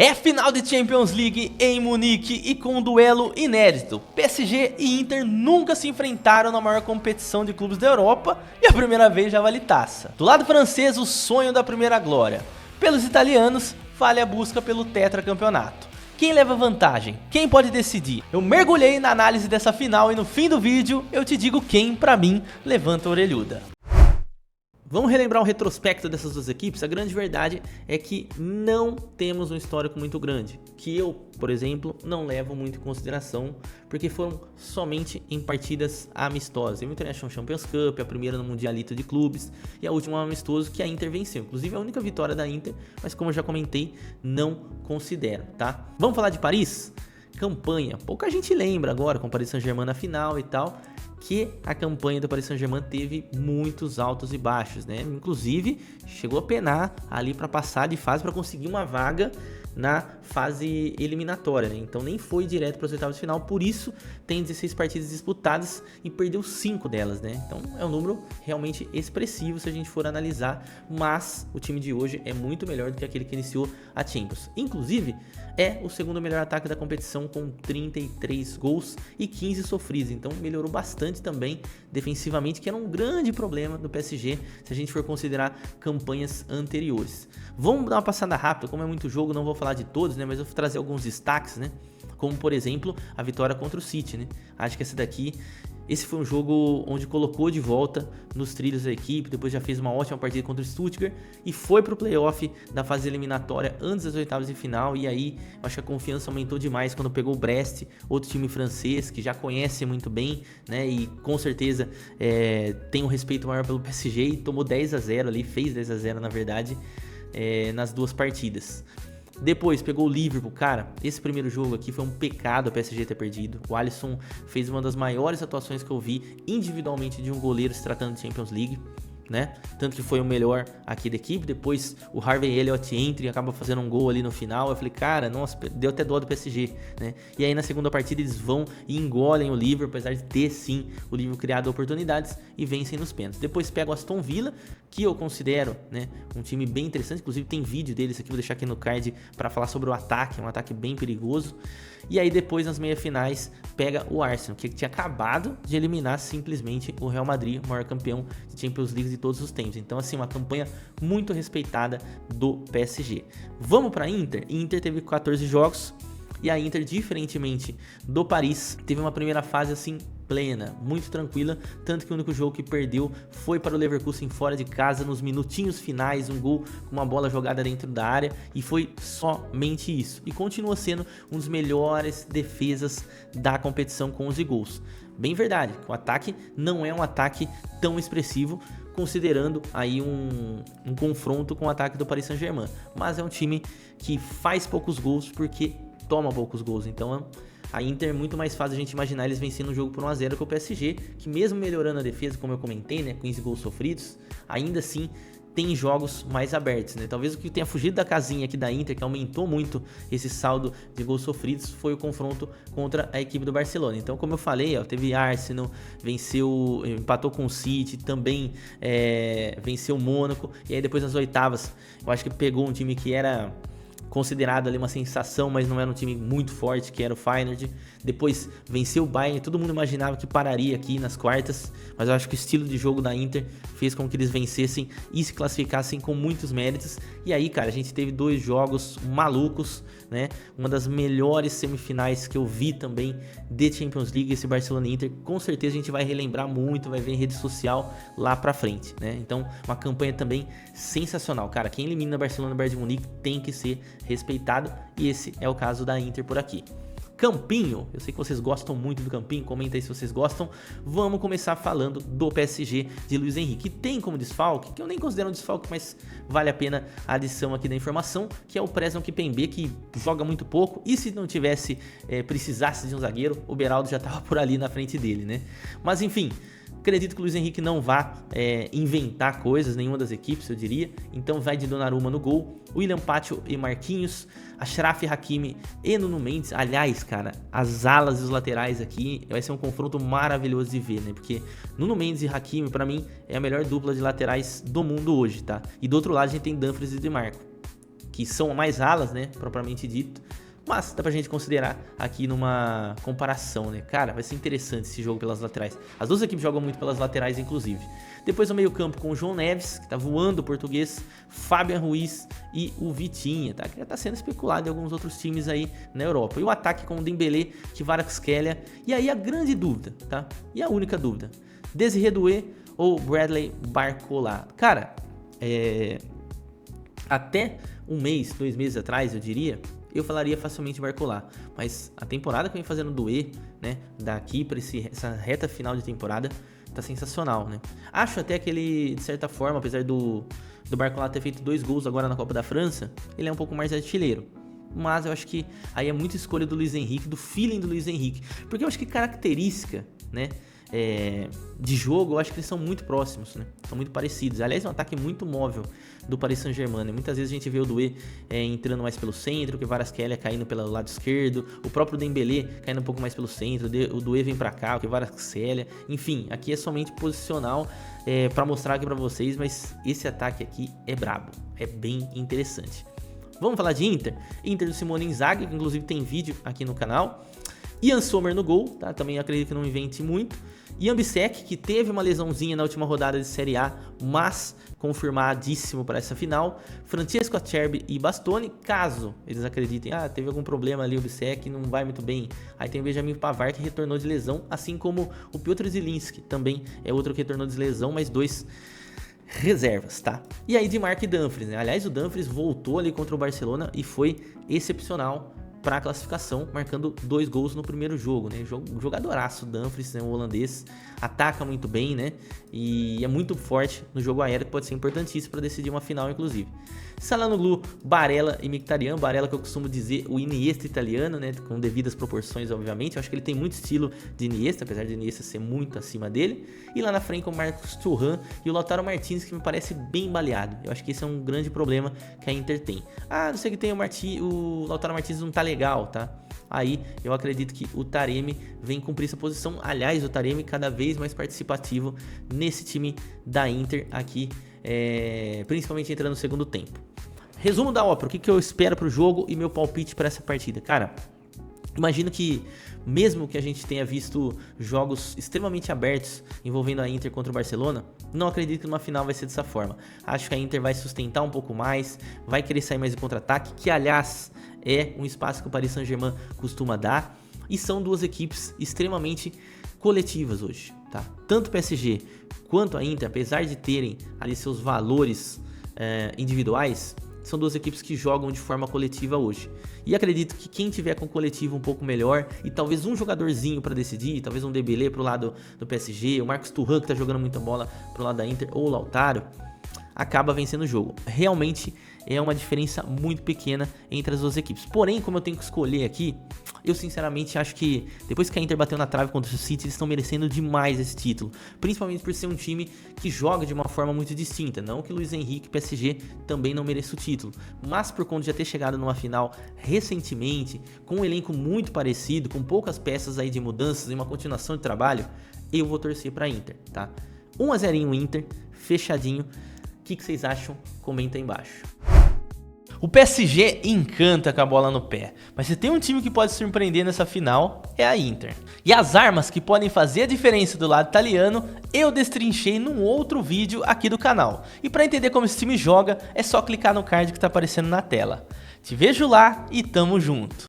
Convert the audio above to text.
É final de Champions League em Munique e com um duelo inédito. PSG e Inter nunca se enfrentaram na maior competição de clubes da Europa e a primeira vez já vale taça. Do lado francês, o sonho da primeira glória. Pelos italianos, vale a busca pelo tetracampeonato. Quem leva vantagem? Quem pode decidir? Eu mergulhei na análise dessa final e no fim do vídeo eu te digo quem, pra mim, levanta a orelhuda. Vamos relembrar um retrospecto dessas duas equipes. A grande verdade é que não temos um histórico muito grande, que eu, por exemplo, não levo muito em consideração, porque foram somente em partidas amistosas. O International Champions Cup, a primeira no Mundialito de Clubes e a última amistoso que a Inter venceu. Inclusive a única vitória da Inter, mas como eu já comentei, não considero, tá? Vamos falar de Paris? Campanha. Pouca gente lembra agora com o Paris Saint-Germain na final e tal, que a campanha do Paris Saint-Germain teve muitos altos e baixos, né? Inclusive, chegou a penar ali para passar de fase para conseguir uma vaga na fase eliminatória, né? Então nem foi direto para os oitavos de final, por isso tem 16 partidas disputadas e perdeu 5 delas, né? Então é um número realmente expressivo se a gente for analisar, mas o time de hoje é muito melhor do que aquele que iniciou a Champions. Inclusive, é o segundo melhor ataque da competição com 33 gols e 15 sofridos, então melhorou bastante também defensivamente, que era um grande problema do PSG se a gente for considerar campanhas anteriores. Vamos dar uma passada rápida, como é muito jogo, não vou falar de todos, né, mas eu vou trazer alguns destaques, né, como por exemplo a vitória contra o City, né. Acho que esse foi um jogo onde colocou de volta nos trilhos da equipe, depois já fez uma ótima partida contra o Stuttgart e foi pro playoff da fase eliminatória antes das oitavas de final, e aí acho que a confiança aumentou demais quando pegou o Brest, outro time francês que já conhece muito bem, né, e com certeza tem um respeito maior pelo PSG e tomou 10-0 ali, fez 10-0 na verdade, nas duas partidas. Depois pegou o Liverpool, cara, esse primeiro jogo aqui foi um pecado o PSG ter perdido. O Alisson fez uma das maiores atuações que eu vi individualmente de um goleiro se tratando de Champions League, né? Tanto que foi o melhor aqui da equipe. Depois o Harvey Elliott entra e acaba fazendo um gol ali no final. Eu falei, cara, nossa, deu até dó do PSG, né? E aí na segunda partida eles vão e engolem o Liverpool, apesar de ter sim o Liverpool criado oportunidades, e vencem nos pênaltis. Depois pega o Aston Villa, que eu considero, né, um time bem interessante. Inclusive tem vídeo deles aqui, vou deixar aqui no card para falar sobre o ataque, um ataque bem perigoso. E aí depois nas meias finais pega o Arsenal, que tinha acabado de eliminar simplesmente o Real Madrid, o maior campeão de Champions League de todos os tempos. Então assim, uma campanha muito respeitada do PSG. Vamos para Inter. Inter teve 14 jogos e a Inter, diferentemente do Paris, teve uma primeira fase assim plena, muito tranquila, tanto que o único jogo que perdeu foi para o Leverkusen fora de casa nos minutinhos finais, um gol com uma bola jogada dentro da área, e foi somente isso, e continua sendo um dos melhores defesas da competição com 11 gols. Bem verdade, o ataque não é um ataque tão expressivo, considerando aí um confronto com o ataque do Paris Saint-Germain, mas é um time que faz poucos gols porque toma poucos gols, então a Inter é muito mais fácil a gente imaginar eles vencendo o jogo por 1-0 que o PSG, que mesmo melhorando a defesa, como eu comentei, né, 15 gols sofridos, ainda assim tem jogos mais abertos, né? Talvez o que tenha fugido da casinha aqui da Inter, que aumentou muito esse saldo de gols sofridos, foi o confronto contra a equipe do Barcelona. Então, como eu falei, ó, teve Arsenal, empatou com o City, também venceu o Mônaco, e aí depois nas oitavas, eu acho que pegou um time que era considerado ali uma sensação, mas não era um time muito forte, que era o Feyenoord. Depois venceu o Bayern, todo mundo imaginava que pararia aqui nas quartas, mas eu acho que o estilo de jogo da Inter fez com que eles vencessem e se classificassem com muitos méritos. E aí, cara, a gente teve 2 jogos malucos, né? Uma das melhores semifinais que eu vi também de Champions League, esse Barcelona e Inter. Com certeza a gente vai relembrar muito, vai ver em rede social lá pra frente, né? Então, uma campanha também sensacional, cara. Quem elimina Barcelona e Bayern de Munique tem que ser respeitado, e esse é o caso da Inter por aqui. Campinho, eu sei que vocês gostam muito do Campinho, comenta aí se vocês gostam. Vamos começar falando do PSG de Luiz Henrique, que tem como desfalque, que eu nem considero um desfalque, mas vale a pena a adição aqui da informação, que é o Presnel Kimpembe, que joga muito pouco, e se não precisasse de um zagueiro, o Beraldo já estava por ali na frente dele, né? Mas enfim, acredito que o Luiz Henrique não vá inventar coisas, nenhuma das equipes, eu diria. Então vai de Donnarumma no gol, William Pacho e Marquinhos, Achraf Hakimi e Nuno Mendes. Aliás, cara, as alas e os laterais aqui vai ser um confronto maravilhoso de ver, né? Porque Nuno Mendes e Hakimi, pra mim, é a melhor dupla de laterais do mundo hoje, tá? E do outro lado a gente tem Dumfries e Di Marco, que são mais alas, né, propriamente dito. Mas dá pra gente considerar aqui numa comparação, né? Cara, vai ser interessante esse jogo pelas laterais. As duas equipes jogam muito pelas laterais, inclusive. Depois no meio campo com o João Neves, que tá voando o português, Fabian Ruiz e o Vitinha, tá? Que já tá sendo especulado em alguns outros times aí na Europa. E o ataque com o Dembélé, Kvaratskhelia. E aí a grande dúvida, tá? E a única dúvida. Désiré Doué ou Bradley Barcola? Cara, até um mês, 2 meses atrás, eu diria, eu falaria facilmente Barcola, mas a temporada que vem fazendo Doué, né, daqui para essa reta final de temporada, tá sensacional, né? Acho até que ele, de certa forma, apesar do Barcola ter feito 2 gols agora na Copa da França, ele é um pouco mais artilheiro. Mas eu acho que aí é muita escolha do Luiz Henrique, do feeling do Luiz Henrique, porque eu acho que característica, né, de jogo, eu acho que eles são muito próximos, né? São muito parecidos. Aliás, é um ataque muito móvel do Paris Saint-Germain, né? Muitas vezes a gente vê o Doué entrando mais pelo centro, o Kvaratskhelia caindo pelo lado esquerdo, o próprio Dembélé caindo um pouco mais pelo centro, o Doué vem pra cá, o Kvaratskhelia, enfim, aqui é somente posicional pra mostrar aqui pra vocês, mas esse ataque aqui é brabo, é bem interessante. Vamos falar de Inter? Inter do Simone Inzaghi, que inclusive tem vídeo aqui no canal. Ian Sommer no gol, tá? Também acredito que não invente muito. Ian Bissek, que teve uma lesãozinha na última rodada de Série A, mas confirmadíssimo para essa final. Francesco Acerbi e Bastoni, caso eles acreditem, teve algum problema ali o Bissek, não vai muito bem. Aí tem o Benjamin Pavard, que retornou de lesão, assim como o Piotr Zielinski, também é outro que retornou de lesão, mas 2 reservas, tá? E aí de Mark Dumfries, né? Aliás, o Dumfries voltou ali contra o Barcelona e foi excepcional para a classificação, marcando 2 gols no primeiro jogo, né? Jogadoraço Dumfries, né? O holandês, ataca muito bem, né? E é muito forte no jogo aéreo, que pode ser importantíssimo para decidir uma final, inclusive. Çalhanoğlu, Barella e Mkhitaryan. Barella, que eu costumo dizer o Iniesta italiano, né? Com devidas proporções, obviamente. Eu acho que ele tem muito estilo de Iniesta, apesar de Iniesta ser muito acima dele. E lá na frente com o Marcos Thuram e o Lautaro Martinez, que me parece bem baleado. Eu acho que esse é um grande problema que a Inter tem. Não sei que tem o Lautaro Martinez não tá legal, tá? Aí eu acredito que o Taremi vem cumprir essa posição. Aliás, o Taremi cada vez mais participativo nesse time da Inter aqui, principalmente entrando no segundo tempo. Resumo da ópera, o que eu espero pro jogo e meu palpite para essa partida. Cara, imagino que mesmo que a gente tenha visto jogos extremamente abertos envolvendo a Inter contra o Barcelona, não acredito que numa final vai ser dessa forma. Acho que a Inter vai sustentar um pouco mais, vai querer sair mais em contra-ataque, que aliás é um espaço que o Paris Saint-Germain costuma dar. E são duas equipes extremamente coletivas hoje, tá? Tanto o PSG quanto a Inter, apesar de terem ali seus valores individuais, são duas equipes que jogam de forma coletiva hoje. E acredito que quem tiver com o coletivo um pouco melhor e talvez um jogadorzinho para decidir, talvez um Dembélé pro lado do PSG, o Marcos Thuram, que tá jogando muita bola pro lado da Inter, ou o Lautaro, acaba vencendo o jogo. Realmente é uma diferença muito pequena entre as duas equipes. Porém, como eu tenho que escolher aqui, eu sinceramente acho que depois que a Inter bateu na trave contra o City, eles estão merecendo demais esse título. Principalmente por ser um time que joga de uma forma muito distinta. Não que Luiz Henrique e PSG também não mereçam o título, mas por conta de já ter chegado numa final recentemente, com um elenco muito parecido, com poucas peças aí de mudanças e uma continuação de trabalho, eu vou torcer para a Inter, tá? 1-0 Inter, fechadinho. O que vocês acham? Comenta aí embaixo. O PSG encanta com a bola no pé, mas se tem um time que pode surpreender nessa final, é a Inter. E as armas que podem fazer a diferença do lado italiano, eu destrinchei num outro vídeo aqui do canal. E para entender como esse time joga, é só clicar no card que está aparecendo na tela. Te vejo lá e tamo junto!